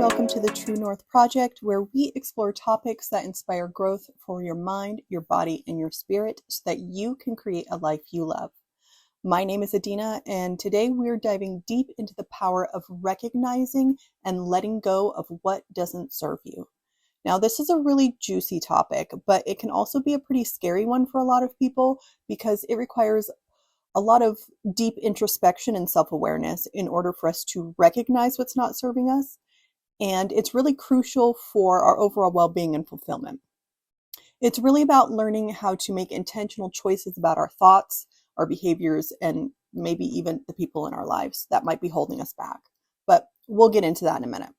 welcome to the True North Project, where we explore topics that inspire growth for your mind, your body, and your spirit so that you can create a life you love. My name is Adina, and today we're diving deep into the power of recognizing and letting go of what doesn't serve you. Now, this is a really juicy topic, but it can also be a pretty scary one for a lot of people because it requires a lot of deep introspection and self-awareness in order for us to recognize what's not serving us. And it's really crucial for our overall well-being and fulfillment. It's really about learning how to make intentional choices about our thoughts, our behaviors, and maybe even the people in our lives that might be holding us back. But we'll get into that in a minute.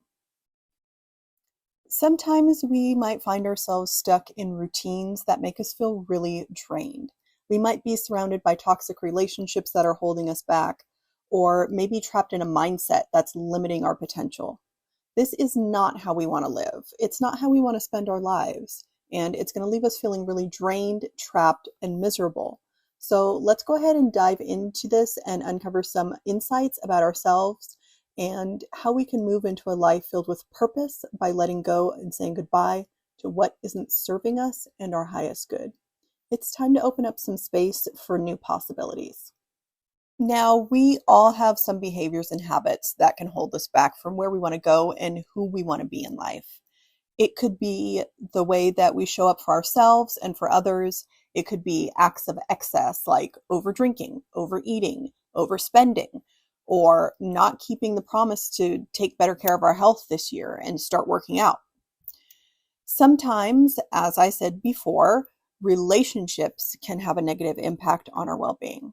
Sometimes we might find ourselves stuck in routines that make us feel really drained. We might be surrounded by toxic relationships that are holding us back, or maybe trapped in a mindset that's limiting our potential. This is not how we want to live. It's not how we want to spend our lives, and it's going to leave us feeling really drained, trapped, and miserable. So let's go ahead and dive into this and uncover some insights about ourselves and how we can move into a life filled with purpose by letting go and saying goodbye to what isn't serving us and our highest good. It's time to open up some space for new possibilities. Now, we all have some behaviors and habits that can hold us back from where we want to go and who we want to be in life. It could be the way that we show up for ourselves and for others. It could be acts of excess like over-drinking, overeating, overspending, or not keeping the promise to take better care of our health this year and start working out. Sometimes, as I said before, relationships can have a negative impact on our well-being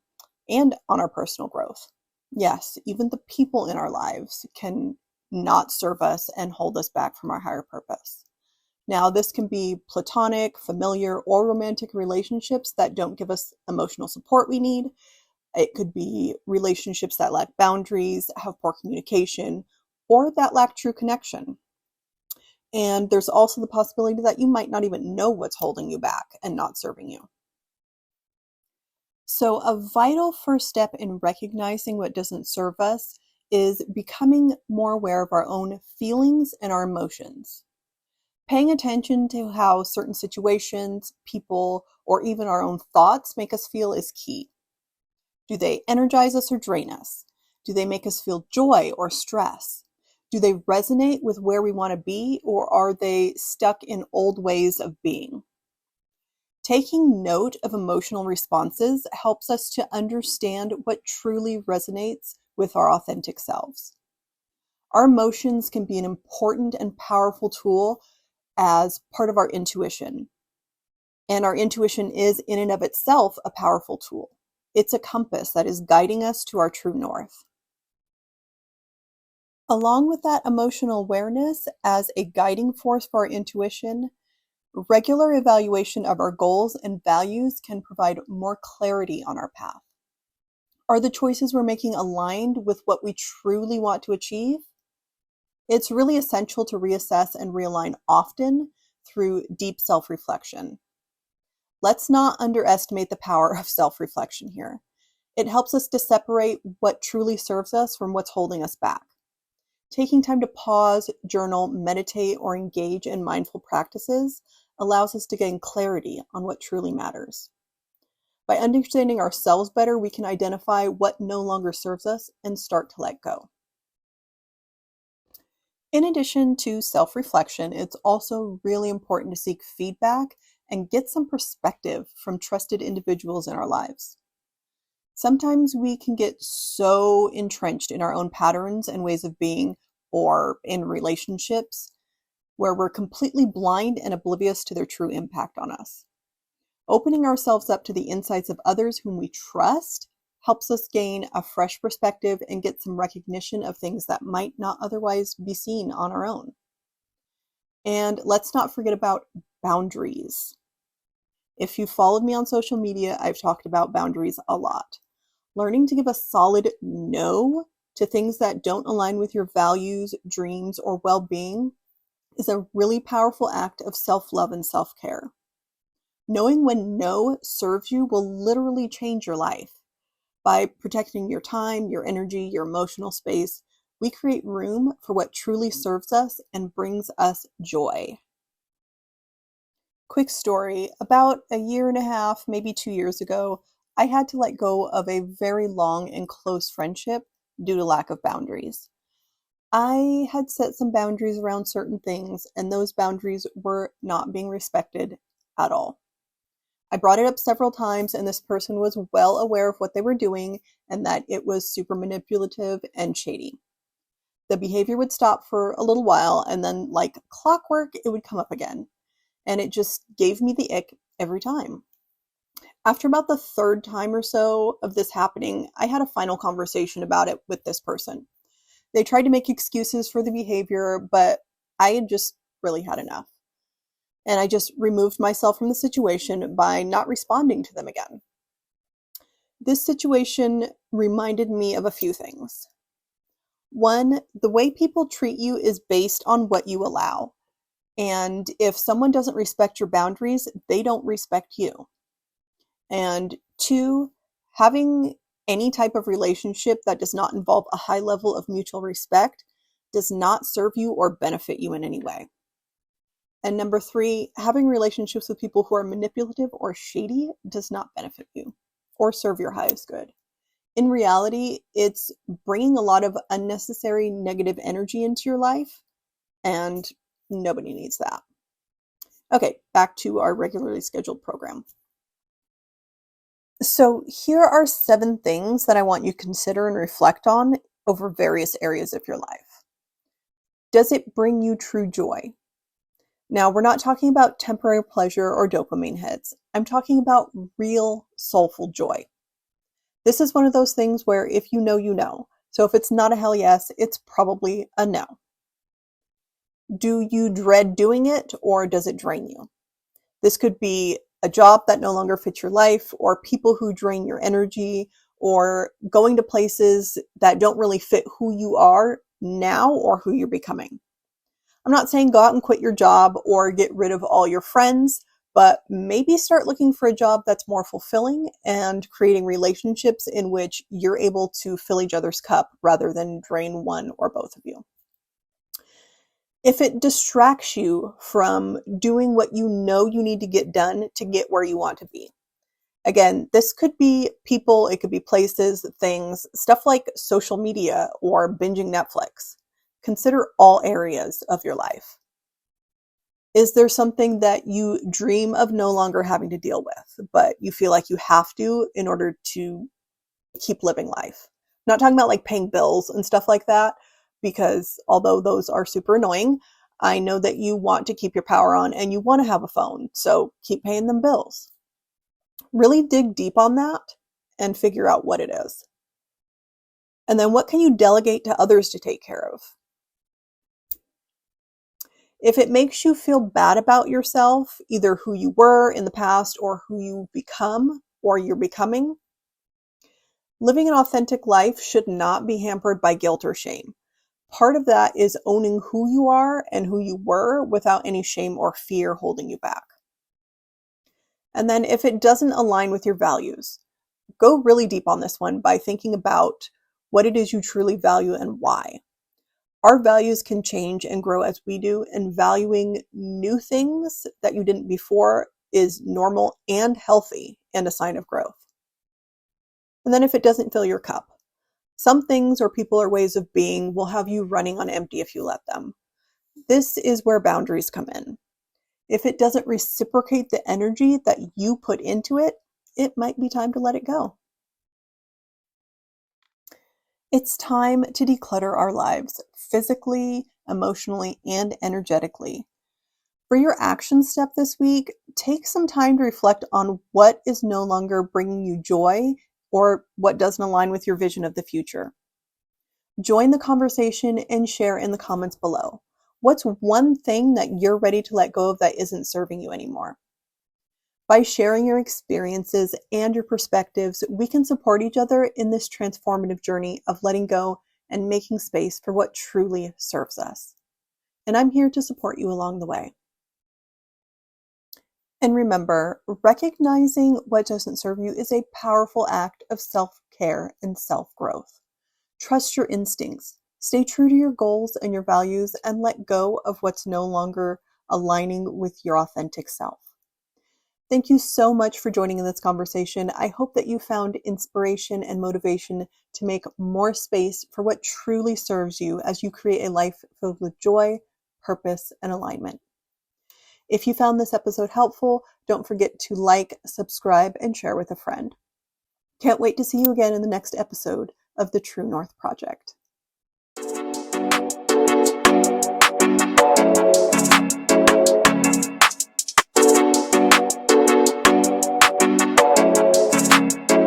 and on our personal growth. Yes, even the people in our lives can not serve us and hold us back from our higher purpose. Now, this can be platonic, familiar, or romantic relationships that don't give us emotional support we need. It could be relationships that lack boundaries, have poor communication, or that lack true connection. And there's also the possibility that you might not even know what's holding you back and not serving you. So a vital first step in recognizing what doesn't serve us is becoming more aware of our own feelings and our emotions. Paying attention to how certain situations, people, or even our own thoughts make us feel is key. Do they energize us or drain us? Do they make us feel joy or stress? Do they resonate with where we want to be, or are they stuck in old ways of being? Taking note of emotional responses helps us to understand what truly resonates with our authentic selves. Our emotions can be an important and powerful tool as part of our intuition. And our intuition is in and of itself a powerful tool. It's a compass that is guiding us to our true north. Along with that emotional awareness as a guiding force for our intuition, regular evaluation of our goals and values can provide more clarity on our path. Are the choices we're making aligned with what we truly want to achieve? It's really essential to reassess and realign often through deep self-reflection. Let's not underestimate the power of self-reflection here. It helps us to separate what truly serves us from what's holding us back. Taking time to pause, journal, meditate, or engage in mindful practices allows us to gain clarity on what truly matters. By understanding ourselves better, we can identify what no longer serves us and start to let go. In addition to self-reflection, it's also really important to seek feedback and get some perspective from trusted individuals in our lives. Sometimes we can get so entrenched in our own patterns and ways of being, or in relationships, where we're completely blind and oblivious to their true impact on us. Opening ourselves up to the insights of others whom we trust helps us gain a fresh perspective and get some recognition of things that might not otherwise be seen on our own. And let's not forget about boundaries. If you followed me on social media, I've talked about boundaries a lot. Learning to give a solid no to things that don't align with your values, dreams, or well-being is a really powerful act of self-love and self-care. Knowing when no serves you will literally change your life by protecting your time, your energy, your emotional space, we create room for what truly serves us and brings us joy. Quick story, about a year and a half, maybe 2 years ago, I had to let go of a very long and close friendship due to lack of boundaries. I had set some boundaries around certain things, and those boundaries were not being respected at all. I brought it up several times, and this person was well aware of what they were doing and that it was super manipulative and shady. The behavior would stop for a little while, and then, like clockwork, it would come up again. And it just gave me the ick every time. After about the third time or so of this happening, I had a final conversation about it with this person. They tried to make excuses for the behavior, but I had just really had enough. And I just removed myself from the situation by not responding to them again. This situation reminded me of a few things. One, the way people treat you is based on what you allow. And if someone doesn't respect your boundaries, they don't respect you. And two, having any type of relationship that does not involve a high level of mutual respect does not serve you or benefit you in any way. And number three, having relationships with people who are manipulative or shady does not benefit you or serve your highest good. In reality, it's bringing a lot of unnecessary negative energy into your life, and nobody needs that. Okay, back to our regularly scheduled program. So here are 7 things that I want you to consider and reflect on over various areas of your life. Does it bring you true joy? Now, we're not talking about temporary pleasure or dopamine hits. I'm talking about real soulful joy. This is one of those things where if you know, you know. So if it's not a hell yes, it's probably a no. Do you dread doing it, or does it drain you? This could be a job that no longer fits your life, or people who drain your energy, or going to places that don't really fit who you are now or who you're becoming. I'm not saying go out and quit your job or get rid of all your friends, but maybe start looking for a job that's more fulfilling and creating relationships in which you're able to fill each other's cup rather than drain one or both of you. If it distracts you from doing what you know you need to get done to get where you want to be. Again, this could be people, it could be places, things, stuff like social media or binging Netflix. Consider all areas of your life. Is there something that you dream of no longer having to deal with, but you feel like you have to in order to keep living life? I'm not talking about like paying bills and stuff like that, because although those are super annoying, I know that you want to keep your power on and you want to have a phone, so keep paying them bills. Really dig deep on that and figure out what it is. And then what can you delegate to others to take care of? If it makes you feel bad about yourself, either who you were in the past or who you become or you're becoming, living an authentic life should not be hampered by guilt or shame. Part of that is owning who you are and who you were without any shame or fear holding you back. And then if it doesn't align with your values, go really deep on this one by thinking about what it is you truly value and why. Our values can change and grow as we do, and valuing new things that you didn't before is normal and healthy and a sign of growth. And then if it doesn't fill your cup, some things or people or ways of being will have you running on empty if you let them. This is where boundaries come in. If it doesn't reciprocate the energy that you put into it, it might be time to let it go. It's time to declutter our lives, physically, emotionally, and energetically. For your action step this week, take some time to reflect on what is no longer bringing you joy or what doesn't align with your vision of the future. Join the conversation and share in the comments below. What's one thing that you're ready to let go of that isn't serving you anymore? By sharing your experiences and your perspectives, we can support each other in this transformative journey of letting go and making space for what truly serves us. And I'm here to support you along the way. And remember, recognizing what doesn't serve you is a powerful act of self-care and self-growth. Trust your instincts. Stay true to your goals and your values and let go of what's no longer aligning with your authentic self. Thank you so much for joining in this conversation. I hope that you found inspiration and motivation to make more space for what truly serves you as you create a life filled with joy, purpose, and alignment. If you found this episode helpful, don't forget to like, subscribe, and share with a friend. Can't wait to see you again in the next episode of the True North Project.